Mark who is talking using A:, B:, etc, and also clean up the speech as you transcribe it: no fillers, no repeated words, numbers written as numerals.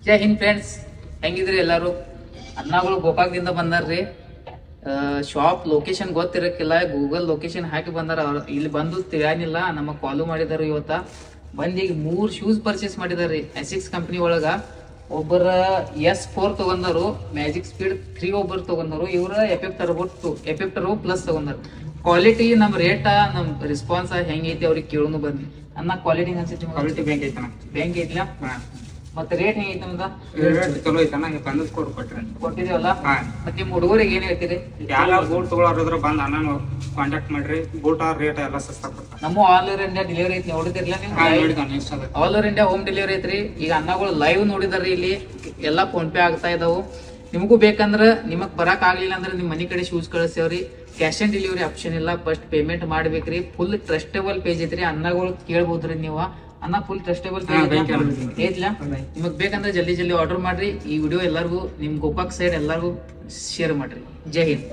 A: ಜೈ Hind friends, ಹೆಂಗಿದ್ರಿ ಎಲ್ಲಾರು? ಅನ್ನಗಳು ಗೋಕಾಕ್ದಿಂದ ಬಂದಾರ್ರಿ. Shop location ಗೊತ್ತಿರಕ್ಕಿಲ್ಲ, Google location ಹಾಕಿ ಬಂದಾರ. ಇಲ್ಲಿ ಬಂದು ತಿಳಿಯಾನಿಲ್ಲ, ನಮಗ್ ಕಾಲು ಮಾಡಿದಾರ. ಇವತ್ತ ಬಂದ್ ಈಗ 3 ಶೂಸ್ ಪರ್ಚೇಸ್ ಮಾಡಿದಾರ್ರಿ ಎಸಿಕ್ಸ್ ಕಂಪನಿ ಒಳಗ. ಒಬ್ಬರ S4 ತಗೊಂಡರು, ಮ್ಯಾಜಿಕ್ ಸ್ಪೀಡ್ 3 ಒಬ್ಬರು ತಗೊಂಡರು. ಇವ್ರ ಎಫೆಕ್ಟರ್ ಪ್ಲಸ್ ತಗೊಂಡಾರ. ಕ್ವಾಲಿಟಿ ನಮ್ ರೇಟ ನಮ್ ರೆಸ್ಪಾನ್ಸ್ ಹೆಂಗೈತಿ ಅವ್ರಿಗೆ ಕೇಳೋನು ಬನ್ನಿ. ಅನ್ನ ಕ್ವಾಲಿಟಿ ಅನ್ಸೈತಿ?
B: ಕ್ವಾಲಿಟಿ ಬ್ಯಾಂಕ್ ಐತನ,
A: ಬ್ಯಾಂಕ್ ಐತಿಲ್ಲ. ಮತ್ತೆ ರೇಟ್ ಹೆಂಗೈತಿ ನಮ್ದ?
B: ರೇಟ್ ಚಲೋ ಐತನ, ಬಂದದ್ ಕೊಟ್ರಿ
A: ಕೊಟ್ಟಿದೇವಲ್ಲ. ಮತ್ತೆ ನಿಮ್ ಹುಡುಗರಿಗೆ ಏನ್ ಹೇಳ್ತೀರಿ?
B: ಯಾರ ಬೂಟ್ ತಗೊಳ್ಳೋದ್ರ ಬಂದ್ ಅನ್ನ ಕಾಂಟ್ಯಾಕ್ಟ್ ಮಾಡ್ರಿ. ಬೂಟ್ ರೇಟ್ ಎಲ್ಲ ಸಸ್ತಾ ಕೊಡ್ತಾರ.
A: ನಮ್ಮ ಆಲ್ ಓವರ್ ಇಂಡಿಯಾ ಡೆಲಿವರಿ ಐತಿ, ನೋಡಿದಿರ್ಲ ನೀವು?
B: ನೋಡಿದ
A: all over India home delivery ಐತ್ರಿ. ಈಗ ಅನ್ನಗಳು ಲೈವ್ ನೋಡಿದಾರ್ರಿ, ಇಲ್ಲಿ ಎಲ್ಲಾ ಫೋನ್ ಪೇ ಆಗ್ತಾ ಇದಾವು. ನಿಮಗೂ ಬೇಕಂದ್ರ, ನಿಮಗ್ ಬರಾಕ್ ಆಗ್ಲಿಲ್ಲ ಅಂದ್ರೆ ನಿಮ್ ಮನಿ ಕಡೆ ಶೂಸ್ ಕಳಿಸ್ತೇವ್ರಿ. ಕ್ಯಾಶ್ ಆನ್ ಡೆಲಿವರಿ ಆಪ್ಷನ್ ಇಲ್ಲ, ಫಸ್ಟ್ ಪೇಮೆಂಟ್ ಮಾಡ್ಬೇಕ್ರಿ. ಫುಲ್ ಟ್ರಸ್ಟೇಬಲ್ ಪೇಜ್ ಐತ್ರಿ. ಅನ್ನಗಳು ಕೇಳ್ಬೋದ್ರಿ ನೀವು. ಅನ್ನ ಫುಲ್ ಟ್ರಸ್ಟೇಬಲ್ ಪೇಜ್ ಐತ್ಲಾ? ನಿಮಗ್ ಬೇಕಂದ್ರೆ ಜಲ್ದಿ ಆರ್ಡರ್ ಮಾಡ್ರಿ. ಈ ವಿಡಿಯೋ ಎಲ್ಲರಿಗೂ ನಿಮ್ ಗೋಕಾಕ್ ಸೈಡ್ ಎಲ್ಲರಿಗೂ ಶೇರ್ ಮಾಡ್ರಿ. ಜೈ ಹಿಂದ್.